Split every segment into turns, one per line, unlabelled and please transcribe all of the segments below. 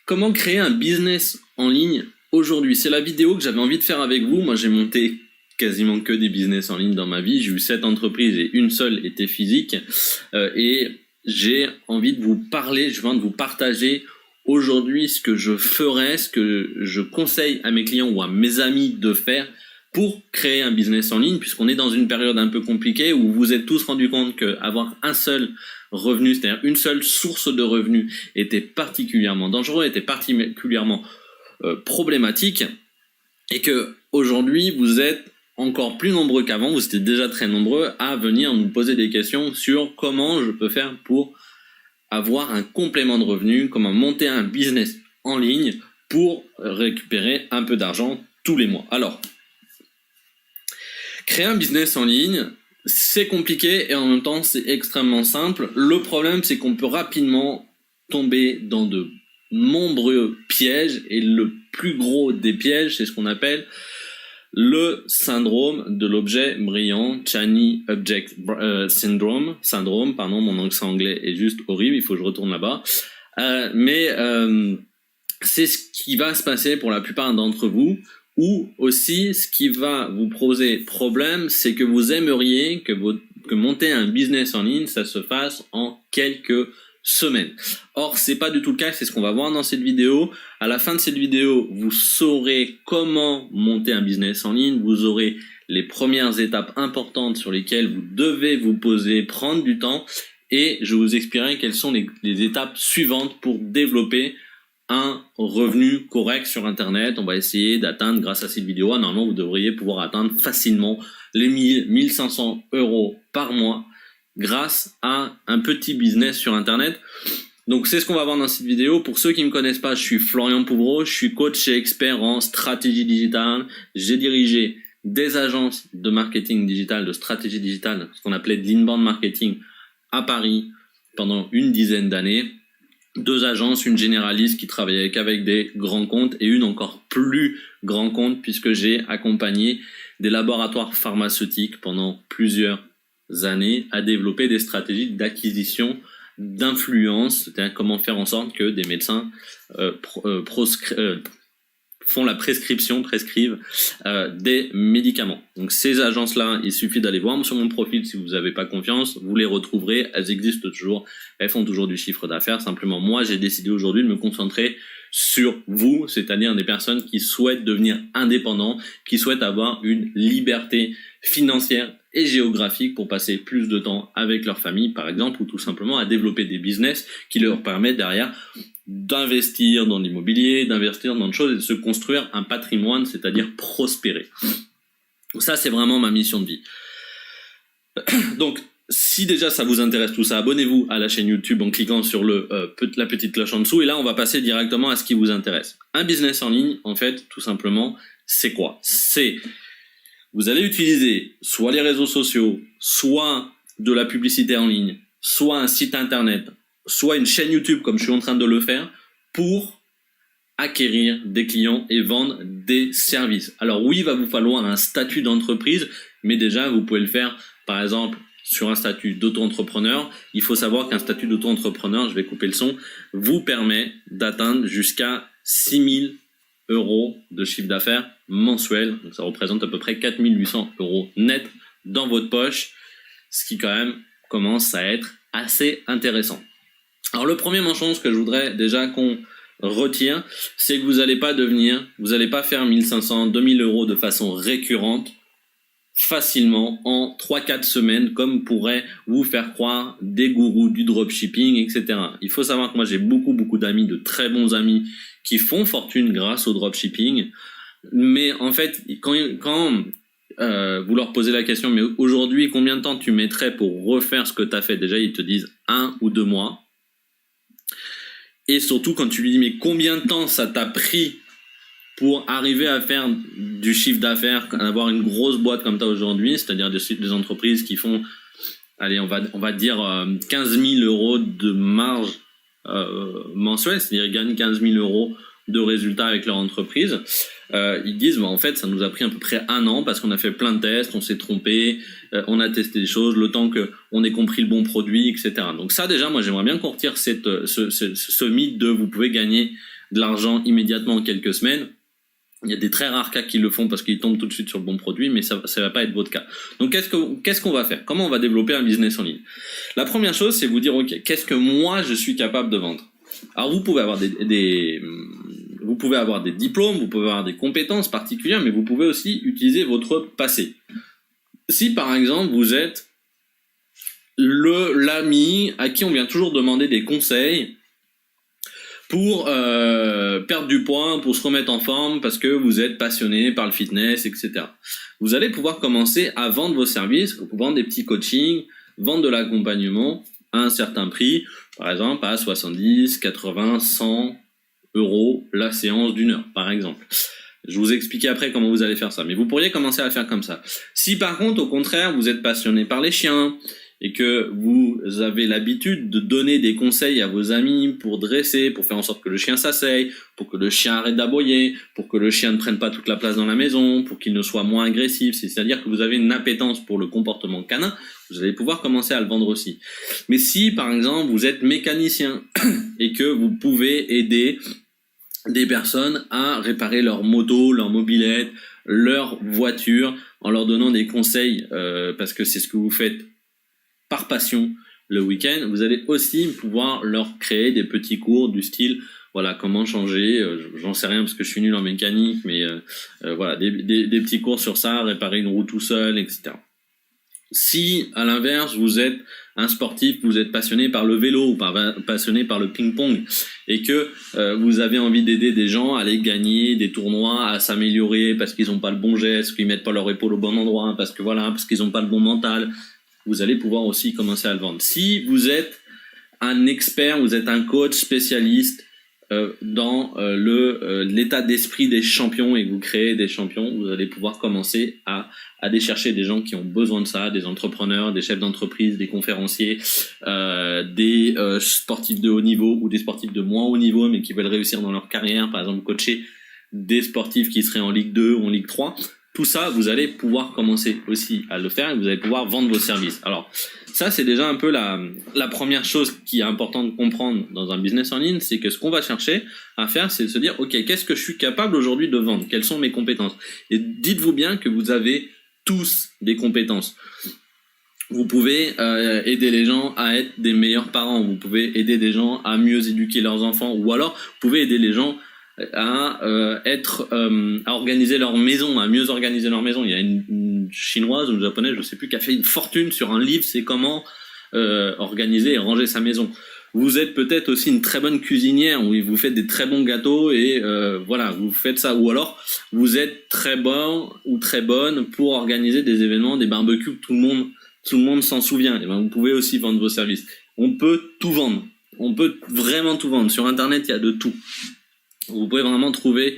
Comment créer un business en ligne aujourd'hui? C'est la vidéo que j'avais envie de faire avec vous. Moi, j'ai monté quasiment que des business en ligne dans ma vie. J'ai eu 7 entreprises et une seule était physique. Et j'ai envie de vous parler, je viens de vous partager aujourd'hui ce que je ferais, ce que je conseille à mes clients ou à mes amis de faire pour créer un business en ligne, puisqu'on est dans une période un peu compliquée où vous vous êtes tous rendu compte qu'avoir un seul revenu, c'est-à-dire une seule source de revenus, était particulièrement dangereux, était particulièrement problématique, et que aujourd'hui vous êtes encore plus nombreux qu'avant, vous étiez déjà très nombreux à venir nous poser des questions sur comment je peux faire pour avoir un complément de revenus, comment monter un business en ligne pour récupérer un peu d'argent tous les mois. Alors, créer un business en ligne, c'est compliqué et en même temps c'est extrêmement simple. Le problème, c'est qu'on peut rapidement tomber dans de nombreux pièges, et le plus gros des pièges, c'est ce qu'on appelle le syndrome de l'objet brillant, Shiny Object Syndrome, mon accent anglais est juste horrible, il faut que je retourne là-bas. C'est ce qui va se passer pour la plupart d'entre vous, ou aussi ce qui va vous poser problème, c'est que vous aimeriez que monter un business en ligne, ça se fasse en quelques semaines. Or, c'est pas du tout le cas, c'est ce qu'on va voir dans cette vidéo. À la fin de cette vidéo, vous saurez comment monter un business en ligne, vous aurez les premières étapes importantes sur lesquelles vous devez vous poser, prendre du temps, et je vous expliquerai quelles sont les étapes suivantes pour développer un revenu correct sur Internet. On va essayer d'atteindre, grâce à cette vidéo, normalement vous devriez pouvoir atteindre facilement les 1 500 € par mois grâce à un petit business sur Internet. Donc c'est ce qu'on va voir dans cette vidéo. Pour ceux qui ne me connaissent pas, je suis Florian Pouvreau, je suis coach et expert en stratégie digitale. J'ai dirigé des agences de marketing digital, de stratégie digitale, ce qu'on appelait de l'inbound marketing à Paris pendant une dizaine d'années. 2 agences, une généraliste qui travaillait qu'avec des grands comptes et une encore plus grand compte, puisque j'ai accompagné des laboratoires pharmaceutiques pendant plusieurs années à développer des stratégies d'acquisition d'influence, c'est-à-dire comment faire en sorte que des médecins prescrivent des médicaments. Donc ces agences-là, il suffit d'aller voir sur mon profil si vous n'avez pas confiance, vous les retrouverez, elles existent toujours, elles font toujours du chiffre d'affaires. Simplement, moi, j'ai décidé aujourd'hui de me concentrer sur vous, c'est-à-dire des personnes qui souhaitent devenir indépendants, qui souhaitent avoir une liberté financière et géographique pour passer plus de temps avec leur famille, par exemple, ou tout simplement à développer des business qui leur permettent derrière d'investir dans l'immobilier, d'investir dans des choses et de se construire un patrimoine, c'est-à-dire prospérer. Donc ça, c'est vraiment ma mission de vie. Donc, si déjà ça vous intéresse tout ça, abonnez-vous à la chaîne YouTube en cliquant sur la petite cloche en dessous, et là, on va passer directement à ce qui vous intéresse. Un business en ligne, en fait, tout simplement, c'est quoi? Vous allez utiliser soit les réseaux sociaux, soit de la publicité en ligne, soit un site internet, soit une chaîne YouTube comme je suis en train de le faire, pour acquérir des clients et vendre des services. Alors oui, il va vous falloir un statut d'entreprise, mais déjà vous pouvez le faire par exemple sur un statut d'auto-entrepreneur. Il faut savoir qu'un statut d'auto-entrepreneur, je vais couper le son, vous permet d'atteindre jusqu'à 6 000 € de chiffre d'affaires mensuel. Donc ça représente à peu près 4 800 € net dans votre poche, ce qui quand même commence à être assez intéressant. Alors le premier manchon, que je voudrais déjà qu'on retire, c'est que vous n'allez pas faire 1 500, 2 000 € de façon récurrente, facilement, en 3-4 semaines, comme pourraient vous faire croire des gourous du dropshipping, etc. Il faut savoir que moi j'ai beaucoup d'amis, de très bons amis, qui font fortune grâce au dropshipping, mais en fait, quand vous leur posez la question, mais aujourd'hui, combien de temps tu mettrais pour refaire ce que tu as fait? Déjà, ils te disent 1 ou 2 mois. Et surtout, quand tu lui dis, mais combien de temps ça t'a pris pour arriver à faire du chiffre d'affaires, avoir une grosse boîte comme tu as aujourd'hui, c'est-à-dire des entreprises qui font, allez, on va dire 15 000 € de marge mensuelle, c'est-à-dire ils gagnent 15 000 € de résultats avec leur entreprise. Ils disent, en fait, ça nous a pris à peu près 1 an parce qu'on a fait plein de tests, on s'est trompé, on a testé des choses, le temps qu'on ait compris le bon produit, etc. Donc ça, déjà, moi, j'aimerais bien qu'on retire ce mythe de vous pouvez gagner de l'argent immédiatement en quelques semaines. Il y a des très rares cas qui le font parce qu'ils tombent tout de suite sur le bon produit, mais ça va pas être votre cas. Donc qu'est-ce qu'on va faire? Comment on va développer un business en ligne? La première chose, c'est vous dire, ok, qu'est-ce que moi je suis capable de vendre? Alors vous pouvez avoir vous pouvez avoir des diplômes, vous pouvez avoir des compétences particulières, mais vous pouvez aussi utiliser votre passé. Si par exemple vous êtes l'ami à qui on vient toujours demander des conseils pour perdre du poids, pour se remettre en forme, parce que vous êtes passionné par le fitness, etc. Vous allez pouvoir commencer à vendre vos services, vendre des petits coachings, vendre de l'accompagnement à un certain prix, par exemple à 70, 80, 100 euros la séance d'1 heure, par exemple. Je vous expliquer après comment vous allez faire ça, mais vous pourriez commencer à le faire comme ça. Si par contre, au contraire, vous êtes passionné par les chiens, et que vous avez l'habitude de donner des conseils à vos amis pour dresser, pour faire en sorte que le chien s'asseye, pour que le chien arrête d'aboyer, pour que le chien ne prenne pas toute la place dans la maison, pour qu'il ne soit moins agressif, c'est-à-dire que vous avez une appétence pour le comportement canin, vous allez pouvoir commencer à le vendre aussi. Mais si, par exemple, vous êtes mécanicien et que vous pouvez aider des personnes à réparer leur moto, leur mobilette, leur voiture, en leur donnant des conseils, parce que c'est ce que vous faites par passion le week-end, vous allez aussi pouvoir leur créer des petits cours du style, voilà, comment changer, j'en sais rien parce que je suis nul en mécanique, mais voilà, des petits cours sur ça, réparer une roue tout seul, etc. Si, à l'inverse, vous êtes un sportif, vous êtes passionné par le vélo ou passionné par le ping-pong et que vous avez envie d'aider des gens à aller gagner des tournois, à s'améliorer parce qu'ils n'ont pas le bon geste, qu'ils mettent pas leur épaule au bon endroit, parce qu'ils n'ont pas le bon mental, vous allez pouvoir aussi commencer à le vendre. Si vous êtes un expert, vous êtes un coach spécialiste dans l'état d'esprit des champions et que vous créez des champions, vous allez pouvoir commencer à aller chercher des gens qui ont besoin de ça, des entrepreneurs, des chefs d'entreprise, des conférenciers, des sportifs de haut niveau ou des sportifs de moins haut niveau mais qui veulent réussir dans leur carrière, par exemple coacher des sportifs qui seraient en Ligue 2 ou en Ligue 3. Tout ça, vous allez pouvoir commencer aussi à le faire et vous allez pouvoir vendre vos services. Alors, ça, c'est déjà un peu la première chose qui est importante de comprendre dans un business en ligne, c'est que ce qu'on va chercher à faire, c'est de se dire, OK, qu'est-ce que je suis capable aujourd'hui de vendre? Quelles sont mes compétences? Et dites-vous bien que vous avez tous des compétences. Vous pouvez aider les gens à être des meilleurs parents, vous pouvez aider des gens à mieux éduquer leurs enfants, ou alors vous pouvez aider les gens à organiser leur maison, à mieux organiser leur maison. Il y a une chinoise ou une japonaise, je sais plus, qui a fait une fortune sur un livre, c'est comment organiser et ranger sa maison. Vous êtes peut-être aussi une très bonne cuisinière, où vous faites des très bons gâteaux et voilà, vous faites ça. Ou alors, vous êtes très bon ou très bonne pour organiser des événements, des barbecues, tout le monde s'en souvient. Et ben, vous pouvez aussi vendre vos services. On peut tout vendre. On peut vraiment tout vendre. Sur Internet, il y a de tout. Vous pouvez vraiment trouver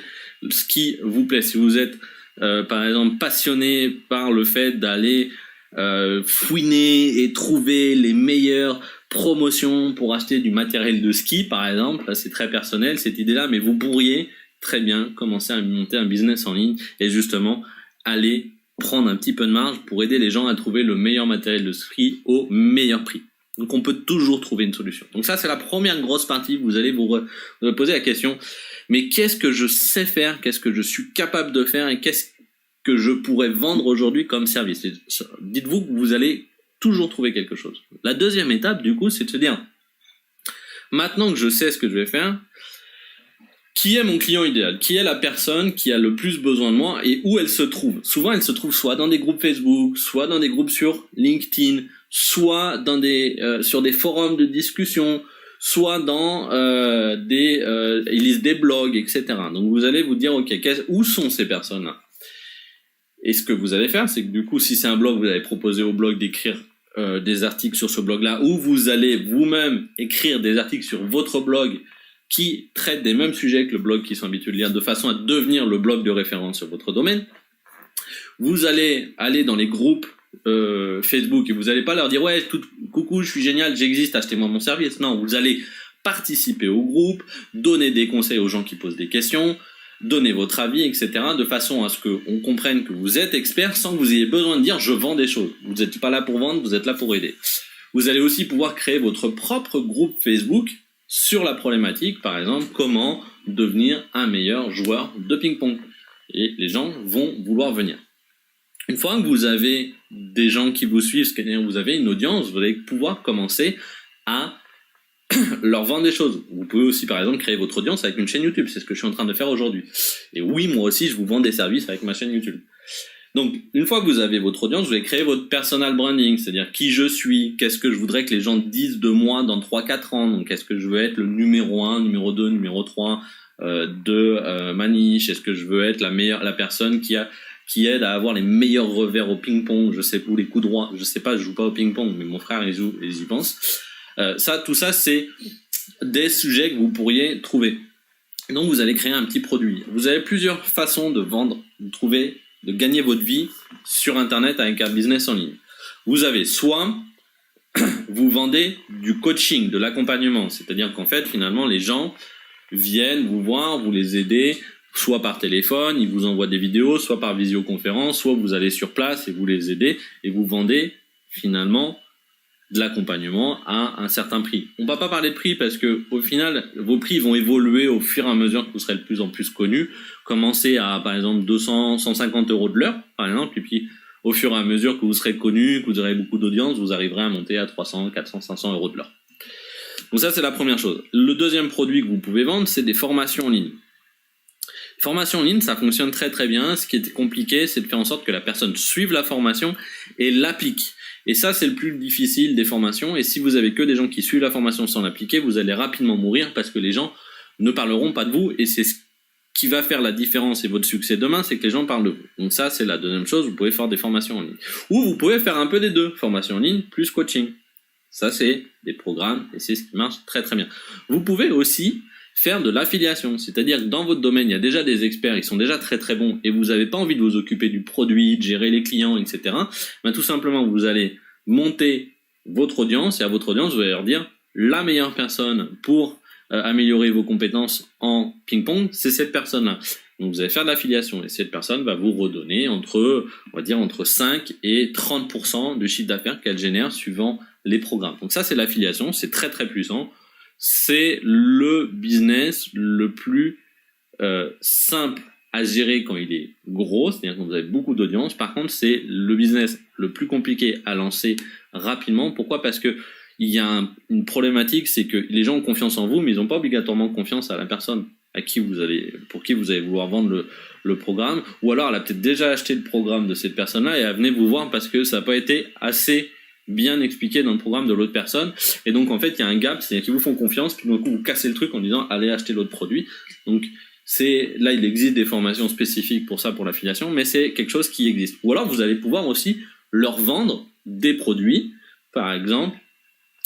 ce qui vous plaît. Si vous êtes, par exemple, passionné par le fait d'aller fouiner et trouver les meilleures promotions pour acheter du matériel de ski, par exemple, là, c'est très personnel cette idée-là, mais vous pourriez très bien commencer à monter un business en ligne et justement aller prendre un petit peu de marge pour aider les gens à trouver le meilleur matériel de ski au meilleur prix. Donc on peut toujours trouver une solution. Donc ça, c'est la première grosse partie. Vous allez vous poser la question, mais qu'est-ce que je sais faire? Qu'est-ce que je suis capable de faire? Et qu'est-ce que je pourrais vendre aujourd'hui comme service? Dites-vous que vous allez toujours trouver quelque chose. La deuxième étape, du coup, c'est de se dire, maintenant que je sais ce que je vais faire, qui est mon client idéal? Qui est la personne qui a le plus besoin de moi et où elle se trouve? Souvent, elle se trouve soit dans des groupes Facebook, soit dans des groupes sur LinkedIn, soit dans sur des forums de discussion, soit dans ils lisent des blogs, etc. Donc vous allez vous dire, ok, où sont ces personnes-là? Et ce que vous allez faire, c'est que du coup, si c'est un blog, vous allez proposer au blog d'écrire des articles sur ce blog-là, ou vous allez vous-même écrire des articles sur votre blog qui traitent des mêmes sujets que le blog qu'ils sont habitués de lire, de façon à devenir le blog de référence sur votre domaine. Vous allez aller dans les groupes Facebook et vous n'allez pas leur dire ouais, coucou, je suis génial, j'existe, achetez-moi mon service. Non, vous allez participer au groupe, donner des conseils aux gens qui posent des questions, donner votre avis, etc. de façon à ce qu'on comprenne que vous êtes expert sans que vous ayez besoin de dire je vends des choses. Vous n'êtes pas là pour vendre, vous êtes là pour aider. Vous allez aussi pouvoir créer votre propre groupe Facebook sur la problématique, par exemple, comment devenir un meilleur joueur de ping-pong. Et les gens vont vouloir venir. Une fois que vous avez des gens qui vous suivent, c'est-à-dire que vous avez une audience, vous allez pouvoir commencer à leur vendre des choses. Vous pouvez aussi, par exemple, créer votre audience avec une chaîne YouTube. C'est ce que je suis en train de faire aujourd'hui. Et oui, moi aussi, je vous vends des services avec ma chaîne YouTube. Donc, une fois que vous avez votre audience, vous allez créer votre personal branding, c'est-à-dire qui je suis, qu'est-ce que je voudrais que les gens disent de moi dans 3-4 ans. Donc, est-ce que je veux être le numéro 1, numéro 2, numéro 3 de ma niche? Est-ce que je veux être la personne qui aide à avoir les meilleurs revers au ping-pong, je sais, ou les coups droits, je sais pas, je joue pas au ping-pong, mais mon frère il joue et j'y pense. Tout ça, c'est des sujets que vous pourriez trouver. Donc, vous allez créer un petit produit. Vous avez plusieurs façons de vendre, de gagner votre vie sur Internet avec un business en ligne. Vous avez soit vous vendez du coaching, de l'accompagnement, c'est-à-dire qu'en fait, finalement, les gens viennent vous voir, vous les aidez, soit par téléphone, ils vous envoient des vidéos, soit par visioconférence, soit vous allez sur place et vous les aidez et vous vendez finalement de l'accompagnement à un certain prix. On va pas parler de prix parce que au final, vos prix vont évoluer au fur et à mesure que vous serez de plus en plus connu. Commencez à, par exemple, 200, 150 € de l'heure, par exemple, et puis au fur et à mesure que vous serez connu, que vous aurez beaucoup d'audience, vous arriverez à monter à 300, 400, 500 € de l'heure. Donc ça, c'est la première chose. Le deuxième produit que vous pouvez vendre, c'est des formations en ligne. Formation en ligne, ça fonctionne très très bien. Ce qui est compliqué, c'est de faire en sorte que la personne suive la formation et l'applique. Et ça, c'est le plus difficile des formations. Et si vous avez que des gens qui suivent la formation sans l'appliquer, vous allez rapidement mourir parce que les gens ne parleront pas de vous. Et c'est ce qui va faire la différence et votre succès demain, c'est que les gens parlent de vous. Donc ça, c'est la deuxième chose. Vous pouvez faire des formations en ligne. Ou vous pouvez faire un peu des deux. Formation en ligne plus coaching. Ça, c'est des programmes et c'est ce qui marche très très bien. Vous pouvez aussi faire de l'affiliation, c'est-à-dire que dans votre domaine, il y a déjà des experts, ils sont déjà très très bons et vous n'avez pas envie de vous occuper du produit, de gérer les clients, etc. Ben, tout simplement, vous allez monter votre audience et à votre audience, vous allez leur dire la meilleure personne pour améliorer vos compétences en ping-pong, c'est cette personne-là. Donc vous allez faire de l'affiliation et cette personne va vous redonner entre 5 et 30% du chiffre d'affaires qu'elle génère suivant les programmes. Donc ça, c'est l'affiliation, c'est très très puissant. C'est le business le plus simple à gérer quand il est gros, c'est-à-dire quand vous avez beaucoup d'audience. Par contre, c'est le business le plus compliqué à lancer rapidement. Pourquoi ? Parce que il y a une problématique, c'est que les gens ont confiance en vous, mais ils n'ont pas obligatoirement confiance à la personne pour qui vous allez vouloir vendre le programme. Ou alors, elle a peut-être déjà acheté le programme de cette personne-là et elle venait vous voir parce que ça n'a pas été assez bien expliqué dans le programme de l'autre personne. Et donc, en fait, il y a un gap, c'est-à-dire qu'ils vous font confiance, puis d'un coup, vous cassez le truc en disant, allez acheter l'autre produit. Donc, là, il existe des formations spécifiques pour ça, pour l'affiliation, mais c'est quelque chose qui existe. Ou alors, vous allez pouvoir aussi leur vendre des produits, par exemple,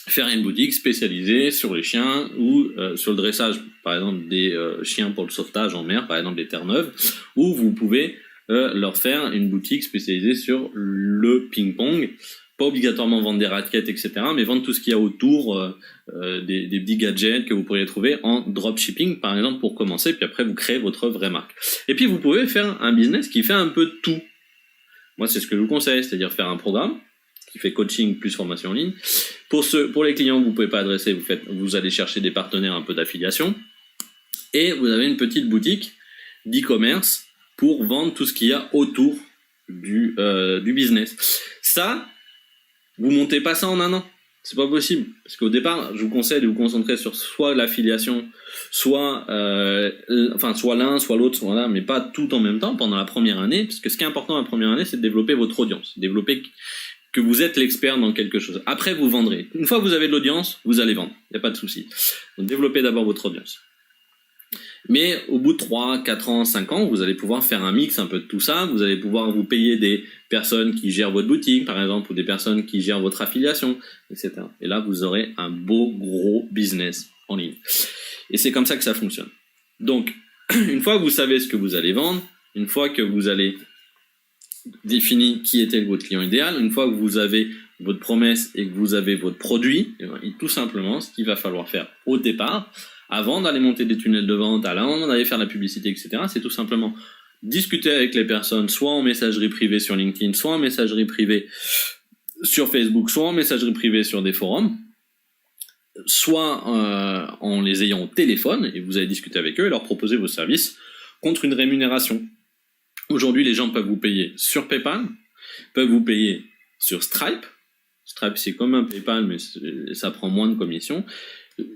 faire une boutique spécialisée sur les chiens ou sur le dressage, par exemple, des chiens pour le sauvetage en mer, par exemple, des Terre-Neuve, ou vous pouvez leur faire une boutique spécialisée sur le ping-pong. Pas obligatoirement vendre des raquettes, etc., mais vendre tout ce qu'il y a autour, des petits gadgets que vous pourriez trouver en dropshipping, par exemple, pour commencer, puis après vous créez votre vraie marque. Et puis vous pouvez faire un business qui fait un peu de tout. Moi, c'est ce que je vous conseille, c'est-à-dire faire un programme qui fait coaching plus formation en ligne. Pour les clients que vous pouvez pas adresser, vous allez chercher des partenaires un peu d'affiliation, et vous avez une petite boutique d'e-commerce pour vendre tout ce qu'il y a autour du business. Ça, vous montez pas ça en un an, c'est pas possible. Parce qu'au départ, je vous conseille de vous concentrer sur soit l'affiliation, soit l'un, soit l'autre, soit là, mais pas tout en même temps pendant la première année. Parce que ce qui est important la première année, c'est de développer votre audience, développer que vous êtes l'expert dans quelque chose. Après, vous vendrez. Une fois que vous avez de l'audience, vous allez vendre. Il n'y a pas de souci. Donc, développez d'abord votre audience. Mais au bout de 3, 4 ans, 5 ans, vous allez pouvoir faire un mix un peu de tout ça. Vous allez pouvoir vous payer des personnes qui gèrent votre boutique, par exemple, ou des personnes qui gèrent votre affiliation, etc. Et là, vous aurez un beau, gros business en ligne. Et c'est comme ça que ça fonctionne. Donc, une fois que vous savez ce que vous allez vendre, une fois que vous allez définir qui était votre client idéal, une fois que vous avez votre promesse et que vous avez votre produit, et tout simplement, ce qu'il va falloir faire au départ, avant d'aller monter des tunnels de vente, avant d'aller faire la publicité, etc., c'est tout simplement discuter avec les personnes, soit en messagerie privée sur LinkedIn, soit en messagerie privée sur Facebook, soit en messagerie privée sur des forums, soit en les ayant au téléphone, et vous allez discuter avec eux et leur proposer vos services contre une rémunération. Aujourd'hui, les gens peuvent vous payer sur PayPal, peuvent vous payer sur Stripe. Stripe, c'est comme un PayPal, mais ça prend moins de commission.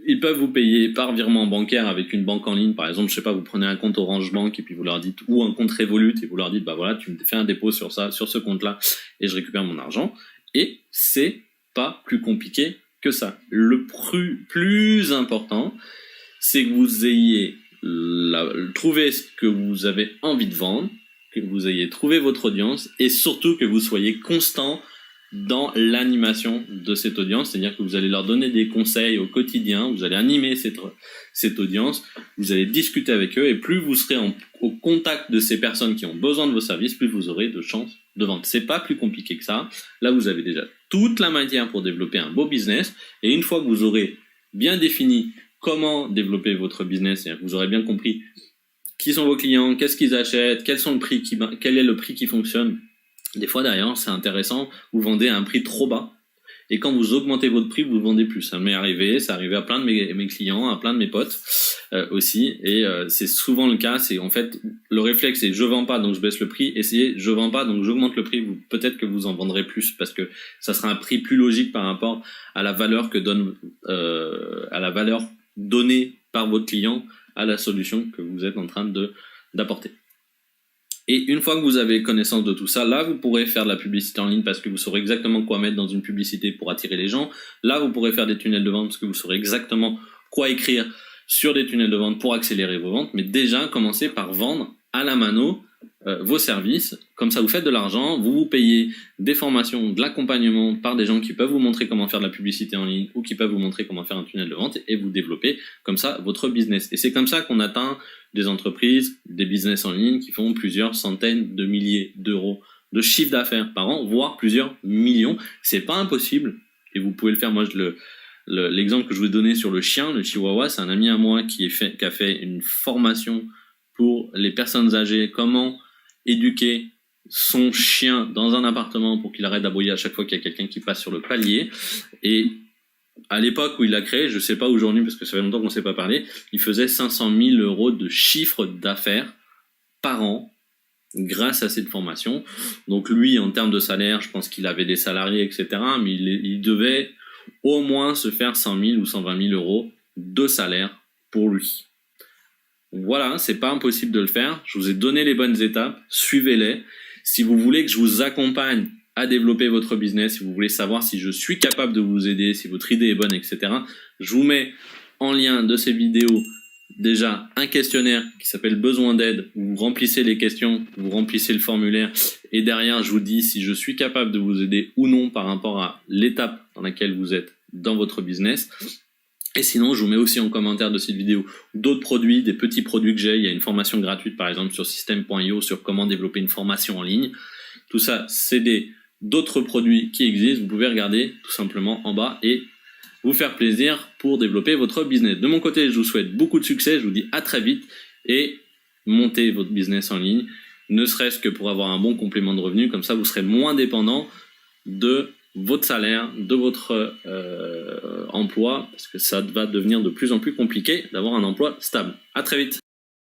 Ils peuvent vous payer par virement bancaire avec une banque en ligne. Par exemple, je sais pas, vous prenez un compte Orange Bank et puis vous leur dites, ou un compte Revolut, et vous leur dites, bah voilà, tu me fais un dépôt sur ce compte-là et je récupère mon argent. Et c'est pas plus compliqué que ça. Le plus important, c'est que vous ayez trouvé ce que vous avez envie de vendre, que vous ayez trouvé votre audience et surtout que vous soyez constant dans l'animation de cette audience, c'est-à-dire que vous allez leur donner des conseils au quotidien, vous allez animer cette audience, vous allez discuter avec eux et plus vous serez au contact de ces personnes qui ont besoin de vos services, plus vous aurez de chances de vente. C'est pas plus compliqué que ça. Là, vous avez déjà toute la matière pour développer un beau business et une fois que vous aurez bien défini comment développer votre business, c'est-à-dire que vous aurez bien compris qui sont vos clients, qu'est-ce qu'ils achètent, quel est le prix qui fonctionne. Des fois, d'ailleurs, c'est intéressant, vous vendez à un prix trop bas. Et quand vous augmentez votre prix, vous vendez plus. Ça m'est arrivé, ça arrivé à plein de mes clients, à plein de mes potes aussi. Et c'est souvent le cas. C'est en fait, le réflexe, c'est je vends pas, donc je baisse le prix. Essayez, je vends pas, donc j'augmente le prix. Peut-être que vous en vendrez plus parce que ça sera un prix plus logique par rapport à la valeur à la valeur donnée par votre client à la solution que vous êtes en train d'apporter. Et une fois que vous avez connaissance de tout ça, là, vous pourrez faire de la publicité en ligne parce que vous saurez exactement quoi mettre dans une publicité pour attirer les gens. Là, vous pourrez faire des tunnels de vente parce que vous saurez exactement quoi écrire sur des tunnels de vente pour accélérer vos ventes. Mais déjà, commencez par vendre à la mano vos services. Comme ça, vous faites de l'argent, vous payez des formations, de l'accompagnement par des gens qui peuvent vous montrer comment faire de la publicité en ligne ou qui peuvent vous montrer comment faire un tunnel de vente et vous développez comme ça votre business. Et c'est comme ça qu'on atteint des entreprises, des business en ligne qui font plusieurs centaines de milliers d'euros de chiffre d'affaires par an, voire plusieurs millions. C'est pas impossible et vous pouvez le faire. Moi, l'exemple que je vous ai donné sur le chien, le chihuahua, c'est un ami à moi qui a fait une formation pour les personnes âgées, comment éduquer son chien dans un appartement pour qu'il arrête d'aboyer à chaque fois qu'il y a quelqu'un qui passe sur le palier. Et à l'époque où il l'a créé, je sais pas aujourd'hui parce que ça fait longtemps qu'on ne s'est pas parlé, il faisait 500 000 euros de chiffre d'affaires par an grâce à cette formation. Donc lui, en termes de salaire, je pense qu'il avait des salariés, etc. Mais il devait au moins se faire 100 000 ou 120 000 euros de salaire pour lui. Voilà, c'est pas impossible de le faire. Je vous ai donné les bonnes étapes, suivez-les. Si vous voulez que je vous accompagne à développer votre business, si vous voulez savoir si je suis capable de vous aider, si votre idée est bonne, etc., je vous mets en lien de ces vidéos déjà un questionnaire qui s'appelle Besoin d'aide. Vous remplissez les questions, vous remplissez le formulaire et derrière, je vous dis si je suis capable de vous aider ou non par rapport à l'étape dans laquelle vous êtes dans votre business. Et sinon, je vous mets aussi en commentaire de cette vidéo d'autres produits, des petits produits que j'ai. Il y a une formation gratuite, par exemple, sur System.io, sur comment développer une formation en ligne. Tout ça, c'est d'autres produits qui existent. Vous pouvez regarder tout simplement en bas et vous faire plaisir pour développer votre business. De mon côté, je vous souhaite beaucoup de succès. Je vous dis à très vite et montez votre business en ligne, ne serait-ce que pour avoir un bon complément de revenus. Comme ça, vous serez moins dépendant de votre salaire, de votre emploi, parce que ça va devenir de plus en plus compliqué d'avoir un emploi stable. À très vite.